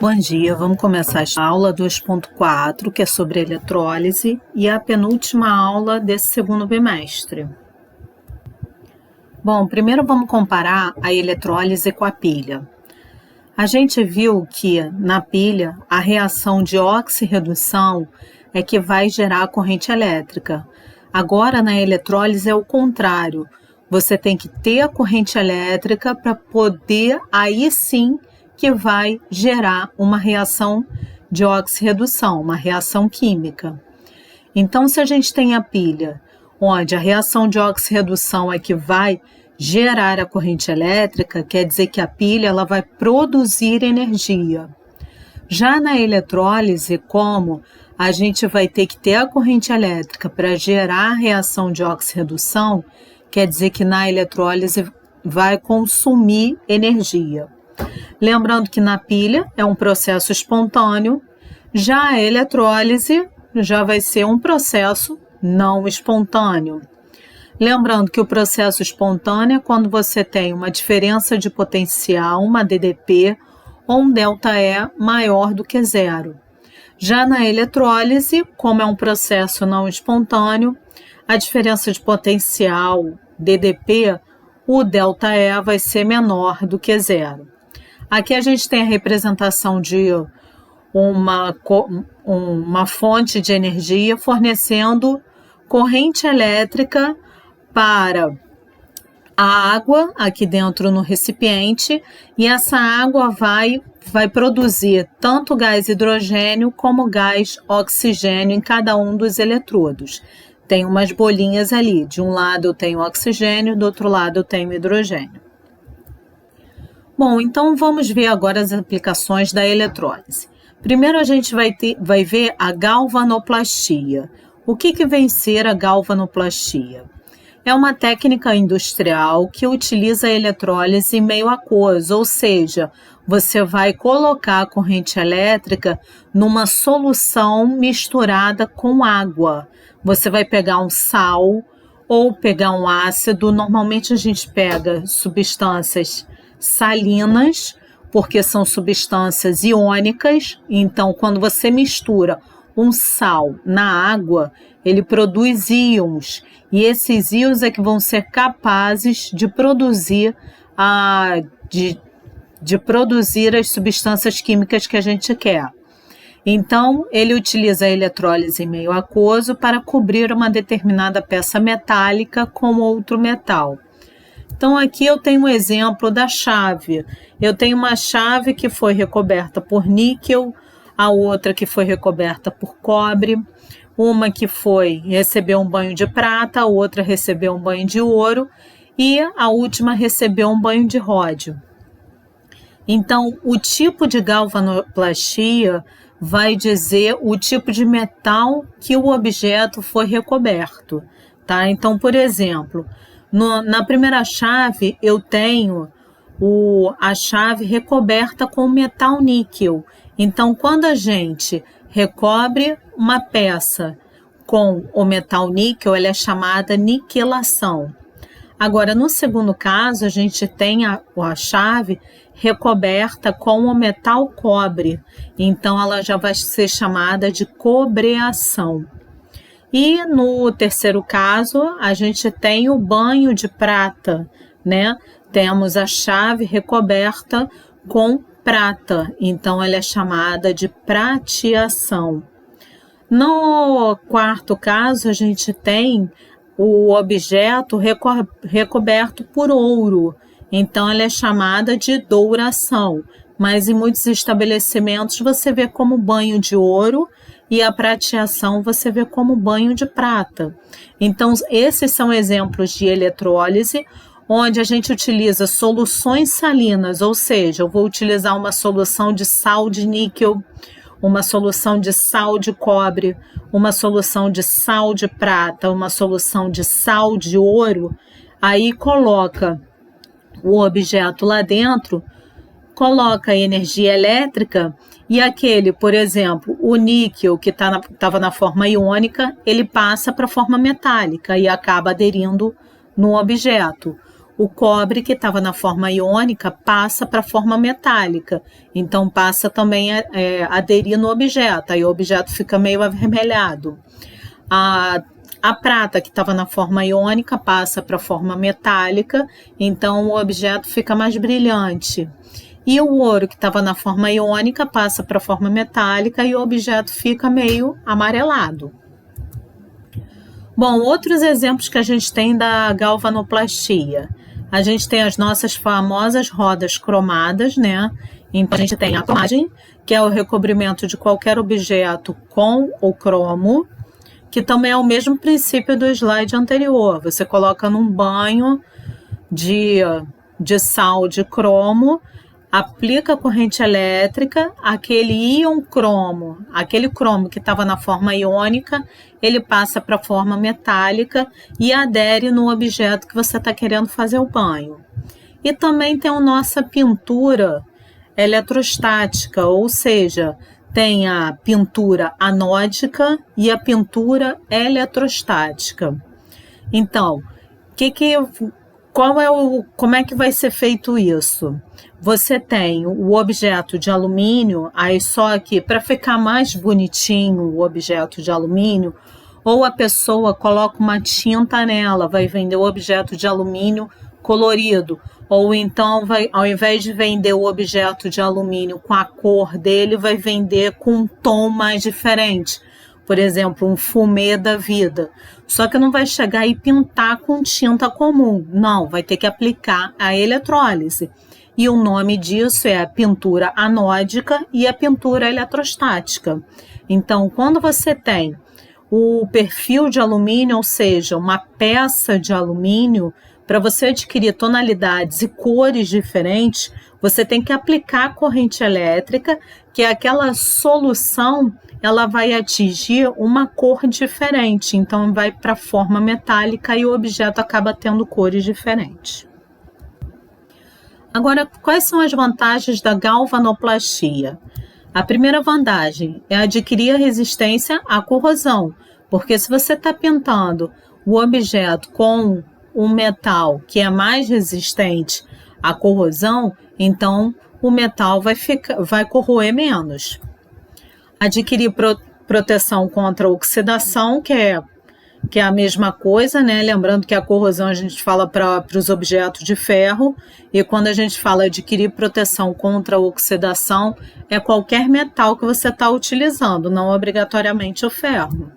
Bom dia, vamos começar a aula 2.4, que é sobre eletrólise, e a penúltima aula desse segundo bimestre. Bom, primeiro vamos comparar a eletrólise com a pilha. A gente viu que na pilha a reação de oxirredução é que vai gerar a corrente elétrica. Agora na eletrólise é o contrário, você tem que ter a corrente elétrica para poder, aí sim, que vai gerar uma reação de oxirredução, uma reação química. Então, se a gente tem a pilha, onde a reação de oxirredução é que vai gerar a corrente elétrica, quer dizer que a pilha ela vai produzir energia. Já na eletrólise, como a gente vai ter que ter a corrente elétrica para gerar a reação de oxirredução, quer dizer que na eletrólise vai consumir energia. Lembrando que na pilha é um processo espontâneo, já a eletrólise já vai ser um processo não espontâneo. Lembrando que o processo espontâneo é quando você tem uma diferença de potencial, uma DDP, ou um ΔE maior do que zero. Já na eletrólise, como é um processo não espontâneo, a diferença de potencial, DDP, o ΔE vai ser menor do que zero. Aqui a gente tem a representação de uma fonte de energia fornecendo corrente elétrica para a água aqui dentro no recipiente, e essa água vai produzir tanto gás hidrogênio como gás oxigênio em cada um dos eletrodos. Tem umas bolinhas ali, de um lado eu tenho oxigênio, do outro lado eu tenho hidrogênio. Bom, então vamos ver agora as aplicações da eletrólise. Primeiro a gente vai ver a galvanoplastia. O que vem ser a galvanoplastia? É uma técnica industrial que utiliza a eletrólise em meio aquoso, ou seja, você vai colocar a corrente elétrica numa solução misturada com água. Você vai pegar um sal ou pegar um ácido. Normalmente a gente pega substâncias salinas, porque são substâncias iônicas. Então, quando você mistura um sal na água, ele produz íons, e esses íons é que vão ser capazes de produzir produzir as substâncias químicas que a gente quer. Então, ele utiliza a eletrólise em meio aquoso para cobrir uma determinada peça metálica com outro metal. Então, aqui eu tenho um exemplo da chave. Eu tenho uma chave que foi recoberta por níquel, a outra que foi recoberta por cobre, uma que recebeu um banho de prata, a outra recebeu um banho de ouro e a última recebeu um banho de ródio. Então, o tipo de galvanoplastia vai dizer o tipo de metal que o objeto foi recoberto, tá? Então, por exemplo, na primeira chave eu tenho a chave recoberta com metal níquel. Então, quando a gente recobre uma peça com o metal níquel, ela é chamada niquelação. Agora, no segundo caso, a gente tem a chave recoberta com o metal cobre. Então, ela já vai ser chamada de cobreação. E no terceiro caso, a gente tem o banho de prata, né? Temos a chave recoberta com prata, então ela é chamada de prateação. No quarto caso, a gente tem o objeto recoberto por ouro, então ela é chamada de douração, mas em muitos estabelecimentos você vê como banho de ouro e a prateação você vê como banho de prata. Então, esses são exemplos de eletrólise, onde a gente utiliza soluções salinas, ou seja, eu vou utilizar uma solução de sal de níquel, uma solução de sal de cobre, uma solução de sal de prata, uma solução de sal de ouro, aí coloca o objeto lá dentro, coloca a energia elétrica e aquele, por exemplo, o níquel que estava na forma iônica, ele passa para a forma metálica e acaba aderindo no objeto. O cobre, que estava na forma iônica, passa para a forma metálica. Então, passa também a aderir no objeto. Aí o objeto fica meio avermelhado. A prata, que estava na forma iônica, passa para a forma metálica. Então, o objeto fica mais brilhante. E o ouro, que estava na forma iônica, passa para a forma metálica e o objeto fica meio amarelado. Bom, outros exemplos que a gente tem da galvanoplastia. A gente tem as nossas famosas rodas cromadas, né? Então, a gente tem a cromagem, que é o recobrimento de qualquer objeto com o cromo, que também é o mesmo princípio do slide anterior. Você coloca num banho de sal de cromo, aplica a corrente elétrica, aquele íon cromo, aquele cromo que estava na forma iônica, ele passa para a forma metálica e adere no objeto que você está querendo fazer o banho. E também tem a nossa pintura eletrostática, ou seja, tem a pintura anódica e a pintura eletrostática. Então, como é que vai ser feito isso? Você tem o objeto de alumínio, aí só aqui, para ficar mais bonitinho o objeto de alumínio, ou a pessoa coloca uma tinta nela, vai vender o objeto de alumínio colorido, ou então ao invés de vender o objeto de alumínio com a cor dele, vai vender com um tom mais diferente. Por exemplo, um fumê da vida. Só que não vai chegar e pintar com tinta comum. Não, vai ter que aplicar a eletrólise. E o nome disso é a pintura anódica e a pintura eletrostática. Então, quando você tem o perfil de alumínio, ou seja, uma peça de alumínio, para você adquirir tonalidades e cores diferentes, você tem que aplicar a corrente elétrica, que é aquela solução, ela vai atingir uma cor diferente. Então, vai para a forma metálica e o objeto acaba tendo cores diferentes. Agora, quais são as vantagens da galvanoplastia? A primeira vantagem é adquirir a resistência à corrosão, porque se você está pintando o objeto com um metal que é mais resistente à corrosão, então o metal vai corroer menos. Adquirir proteção contra oxidação, que é a mesma coisa, né? Lembrando que a corrosão a gente fala para os objetos de ferro, e quando a gente fala adquirir proteção contra a oxidação, é qualquer metal que você está utilizando, não obrigatoriamente o ferro.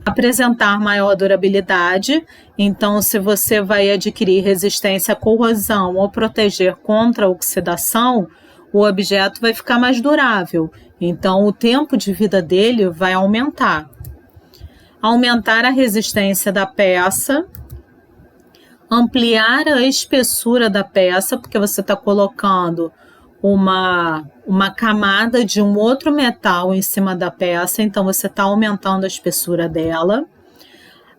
Apresentar maior durabilidade, então se você vai adquirir resistência à corrosão ou proteger contra a oxidação, o objeto vai ficar mais durável, então o tempo de vida dele vai aumentar. Aumentar a resistência da peça, ampliar a espessura da peça, porque você está colocando uma camada de um outro metal em cima da peça, então você está aumentando a espessura dela.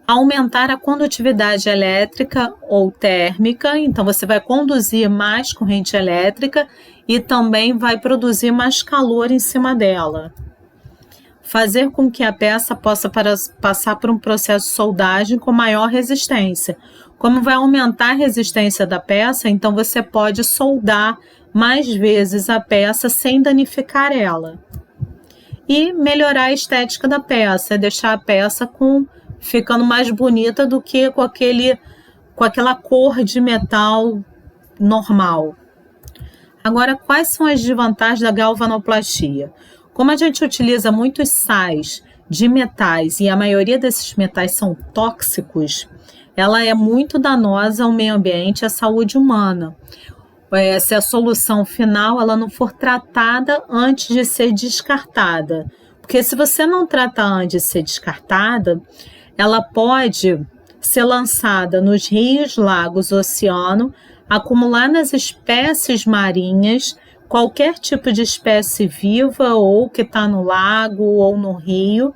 Aumentar a condutividade elétrica ou térmica, então você vai conduzir mais corrente elétrica e também vai produzir mais calor em cima dela. Fazer com que a peça possa passar por um processo de soldagem com maior resistência. Como vai aumentar a resistência da peça, então você pode soldar mais vezes a peça sem danificar ela. E melhorar a estética da peça, deixar a peça ficando mais bonita do que com aquela cor de metal normal. Agora, quais são as desvantagens da galvanoplastia? Como a gente utiliza muitos sais de metais e a maioria desses metais são tóxicos, ela é muito danosa ao meio ambiente e à saúde humana. Se a solução final ela não for tratada antes de ser descartada. Porque se você não trata antes de ser descartada, ela pode ser lançada nos rios, lagos, oceano, acumular nas espécies marinhas, qualquer tipo de espécie viva ou que está no lago ou no rio,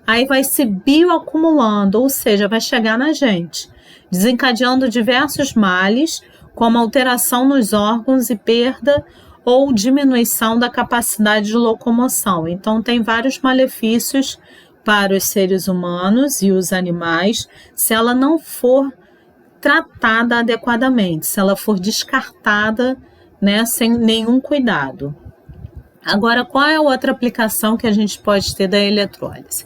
aí vai se bioacumulando, ou seja, vai chegar na gente, desencadeando diversos males, como alteração nos órgãos e perda ou diminuição da capacidade de locomoção. Então, tem vários malefícios para os seres humanos e os animais se ela não for tratada adequadamente, se ela for descartada, né, sem nenhum cuidado. Agora, qual é a outra aplicação que a gente pode ter da eletrólise?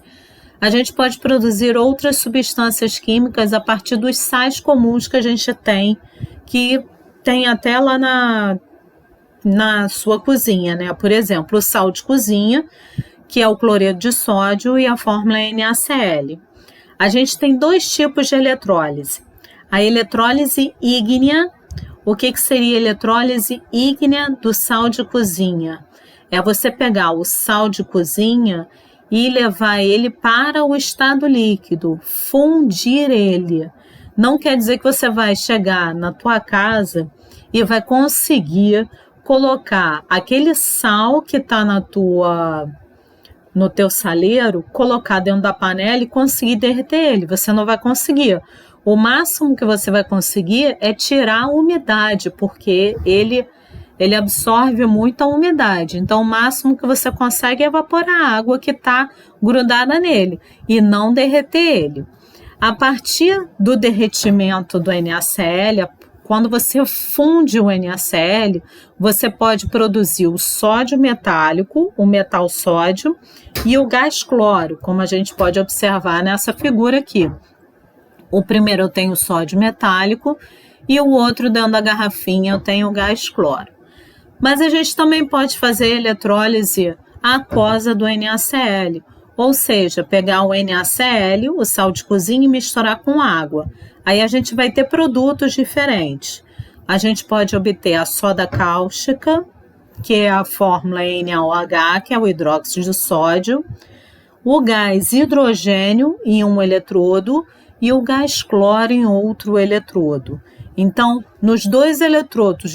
A gente pode produzir outras substâncias químicas a partir dos sais comuns que a gente tem, que tem até lá na sua cozinha, né? Por exemplo, o sal de cozinha, que é o cloreto de sódio, e a fórmula NaCl. A gente tem dois tipos de eletrólise. A eletrólise ígnea. O que seria a eletrólise ígnea do sal de cozinha? É você pegar o sal de cozinha e levar ele para o estado líquido, fundir ele. Não quer dizer que você vai chegar na tua casa e vai conseguir colocar aquele sal que está no teu saleiro, colocar dentro da panela e conseguir derreter ele. Você não vai conseguir. O máximo que você vai conseguir é tirar a umidade, porque ele absorve muita umidade. Então, o máximo que você consegue é evaporar a água que está grudada nele e não derreter ele. A partir do derretimento do NaCl, quando você funde o NaCl, você pode produzir o sódio metálico, o metal sódio, e o gás cloro, como a gente pode observar nessa figura aqui. O primeiro eu tenho o sódio metálico e o outro, dentro da garrafinha, eu tenho o gás cloro. Mas a gente também pode fazer eletrólise aquosa do NaCl, ou seja, pegar o NaCl, o sal de cozinha, e misturar com água. Aí a gente vai ter produtos diferentes. A gente pode obter a soda cáustica, que é a fórmula NaOH, que é o hidróxido de sódio, o gás hidrogênio em um eletrodo e o gás cloro em outro eletrodo. Então, nos dois eletrodos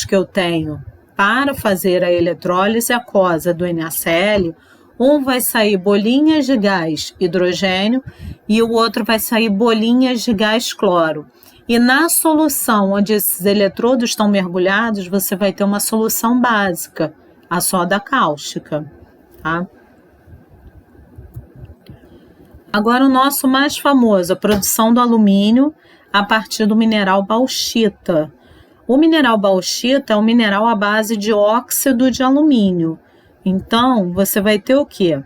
que eu tenho para fazer a eletrólise aquosa do NaCl, um vai sair bolinhas de gás hidrogênio e o outro vai sair bolinhas de gás cloro. E na solução onde esses eletrodos estão mergulhados, você vai ter uma solução básica, a soda cáustica, tá? Agora o nosso mais famoso, a produção do alumínio a partir do mineral bauxita. O mineral bauxita é um mineral à base de óxido de alumínio. Então, você vai ter o quê?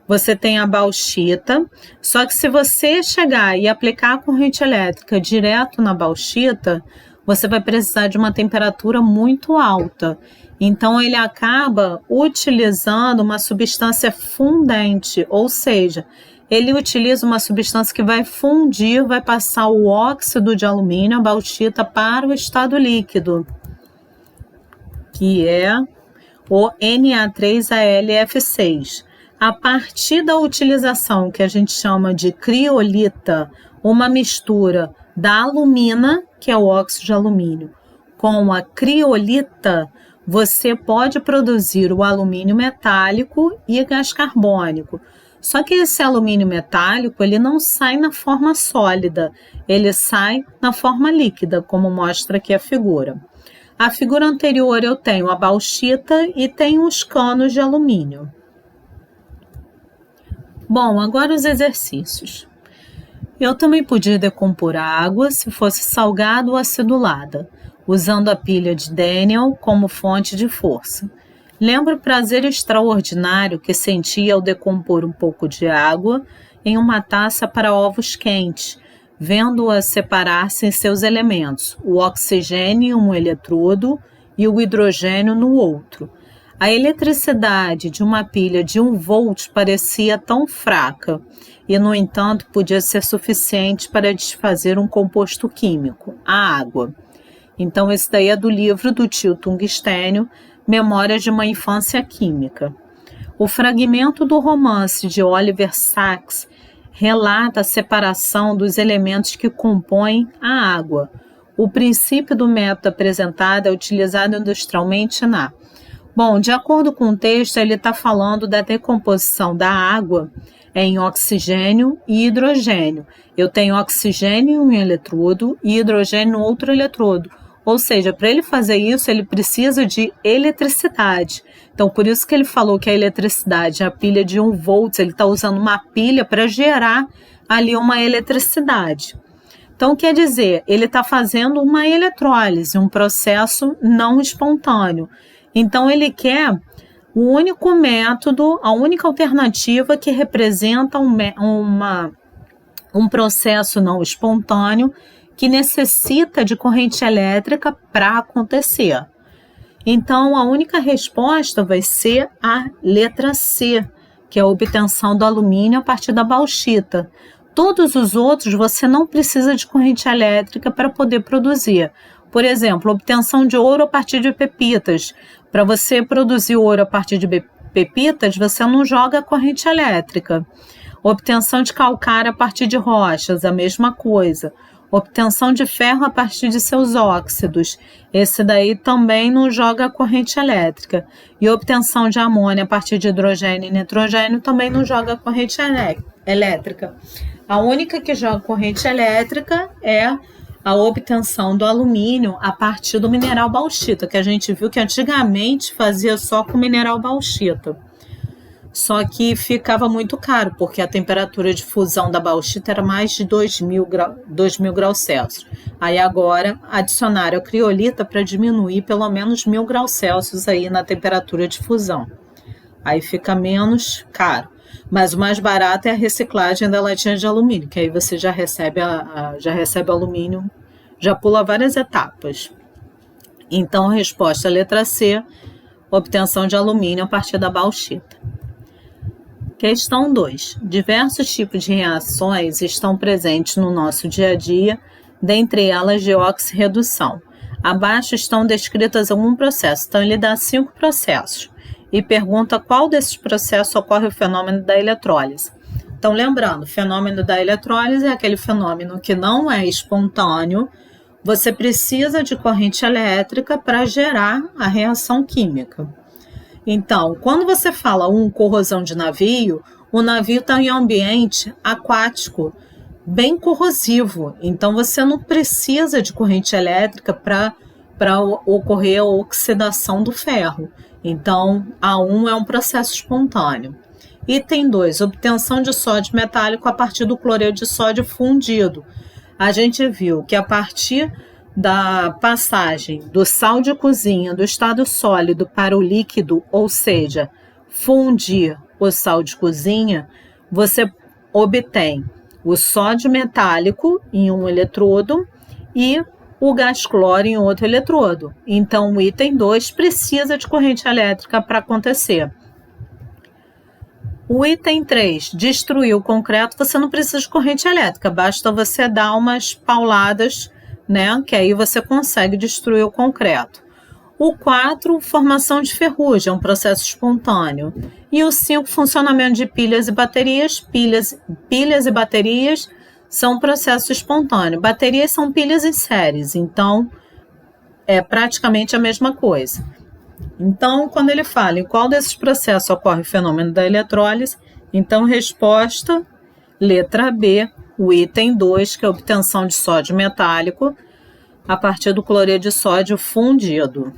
Você tem a bauxita, só que se você chegar e aplicar a corrente elétrica direto na bauxita, você vai precisar de uma temperatura muito alta. Então, ele acaba utilizando uma substância fundente, ou seja, ele utiliza uma substância que vai fundir, vai passar o óxido de alumínio, a bauxita, para o estado líquido, que é o Na3AlF6. A partir da utilização que a gente chama de criolita, uma mistura da alumina, que é o óxido de alumínio, com a criolita, você pode produzir o alumínio metálico e gás carbônico. Só que esse alumínio metálico, ele não sai na forma sólida, ele sai na forma líquida, como mostra aqui a figura. A figura anterior eu tenho a bauxita e tenho os canos de alumínio. Bom, agora os exercícios. Eu também podia decompor a água se fosse salgada ou acidulada, usando a pilha de Daniel como fonte de força. Lembro o prazer extraordinário que senti ao decompor um pouco de água em uma taça para ovos quentes, vendo-a separar-se em seus elementos, o oxigênio em um eletrodo e o hidrogênio no outro. A eletricidade de uma pilha de 1 volt parecia tão fraca e, no entanto, podia ser suficiente para desfazer um composto químico, a água. Então, esse daí é do livro do tio Tungstênio, Memórias de uma Infância Química. O fragmento do romance de Oliver Sacks relata a separação dos elementos que compõem a água. O princípio do método apresentado é utilizado industrialmente na... Bom, de acordo com o texto, ele está falando da decomposição da água em oxigênio e hidrogênio. Eu tenho oxigênio em um eletrodo e hidrogênio no outro eletrodo. Ou seja, para ele fazer isso, ele precisa de eletricidade. Então, por isso que ele falou que a eletricidade, a pilha de 1 volt, ele está usando uma pilha para gerar ali uma eletricidade. Então, quer dizer, ele está fazendo uma eletrólise, um processo não espontâneo. Então, ele quer o único método, a única alternativa que representa um processo não espontâneo que necessita de corrente elétrica para acontecer. Então, a única resposta vai ser a letra C, que é a obtenção do alumínio a partir da bauxita. Todos os outros você não precisa de corrente elétrica para poder produzir. Por exemplo, obtenção de ouro a partir de pepitas. Para você produzir ouro a partir de pepitas, você não joga corrente elétrica. Obtenção de calcário a partir de rochas, a mesma coisa. Obtenção de ferro a partir de seus óxidos. Esse daí também não joga corrente elétrica. E obtenção de amônia a partir de hidrogênio e nitrogênio também não joga corrente elétrica. A única que joga corrente elétrica é a obtenção do alumínio a partir do mineral bauxita, que a gente viu que antigamente fazia só com mineral bauxita. Só que ficava muito caro, porque a temperatura de fusão da bauxita era mais de 2.000 graus Celsius. Aí agora adicionaram a criolita para diminuir pelo menos 1.000 graus Celsius aí na temperatura de fusão. Aí fica menos caro. Mas o mais barato é a reciclagem da latinha de alumínio, que aí você já recebe alumínio, já pula várias etapas. Então, a resposta é a letra C, obtenção de alumínio a partir da bauxita. Questão 2. Diversos tipos de reações estão presentes no nosso dia a dia, dentre elas de oxirredução. Abaixo estão descritas alguns processos. Então, ele dá 5 processos e pergunta qual desses processos ocorre o fenômeno da eletrólise. Então, lembrando, o fenômeno da eletrólise é aquele fenômeno que não é espontâneo, você precisa de corrente elétrica para gerar a reação química. Então, quando você fala corrosão de navio, o navio está em um ambiente aquático, bem corrosivo. Então, você não precisa de corrente elétrica para ocorrer a oxidação do ferro. Então, A1 é um processo espontâneo. Item 2, obtenção de sódio metálico a partir do cloreto de sódio fundido. A gente viu que a partir da passagem do sal de cozinha do estado sólido para o líquido, ou seja, fundir o sal de cozinha, você obtém o sódio metálico em um eletrodo e o gás cloro em outro eletrodo. Então, o item 2 precisa de corrente elétrica para acontecer. O item 3, destruir o concreto, você não precisa de corrente elétrica, basta você dar umas pauladas, né, que aí você consegue destruir o concreto. O 4, formação de ferrugem, é um processo espontâneo. E o 5, funcionamento de pilhas e baterias. Pilhas e baterias são um processo espontâneo. Baterias são pilhas em séries, então é praticamente a mesma coisa. Então, quando ele fala em qual desses processos ocorre o fenômeno da eletrólise, então resposta, letra B, o item 2, que é a obtenção de sódio metálico a partir do cloreto de sódio fundido.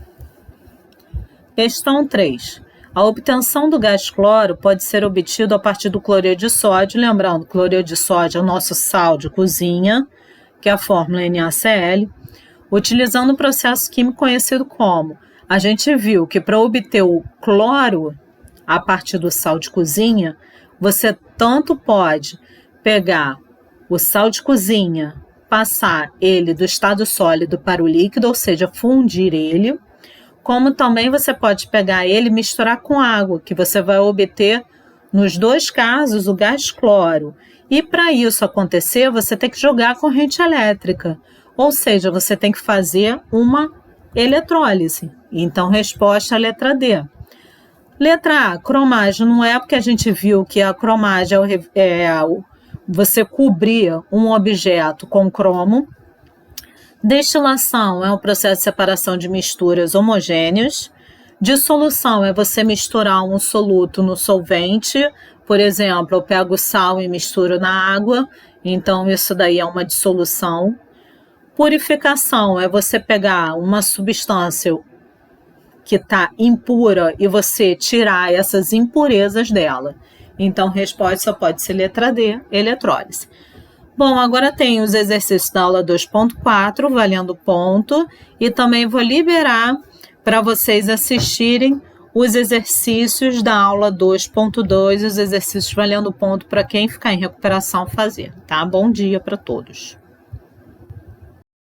Questão 3. A obtenção do gás cloro pode ser obtido a partir do cloreto de sódio, lembrando, cloreto de sódio é o nosso sal de cozinha, que é a fórmula NaCl, utilizando o processo químico conhecido como. A gente viu que para obter o cloro a partir do sal de cozinha, você tanto pode pegar o sal de cozinha, passar ele do estado sólido para o líquido, ou seja, fundir ele, como também você pode pegar ele e misturar com água, que você vai obter, nos dois casos, o gás cloro. E para isso acontecer, você tem que jogar a corrente elétrica, ou seja, você tem que fazer uma eletrólise. Então, resposta é a letra D. Letra A, cromagem, não é porque a gente viu que a cromagem você cobrir um objeto com cromo. Destilação é um processo de separação de misturas homogêneas. Dissolução é você misturar um soluto no solvente. Por exemplo, eu pego sal e misturo na água, então isso daí é uma dissolução. Purificação é você pegar uma substância que está impura e você tirar essas impurezas dela. Então, resposta só pode ser letra D, eletrólise. Bom, agora tem os exercícios da aula 2.4, valendo ponto, e também vou liberar para vocês assistirem os exercícios da aula 2.2, os exercícios valendo ponto para quem ficar em recuperação fazer, tá? Bom dia para todos.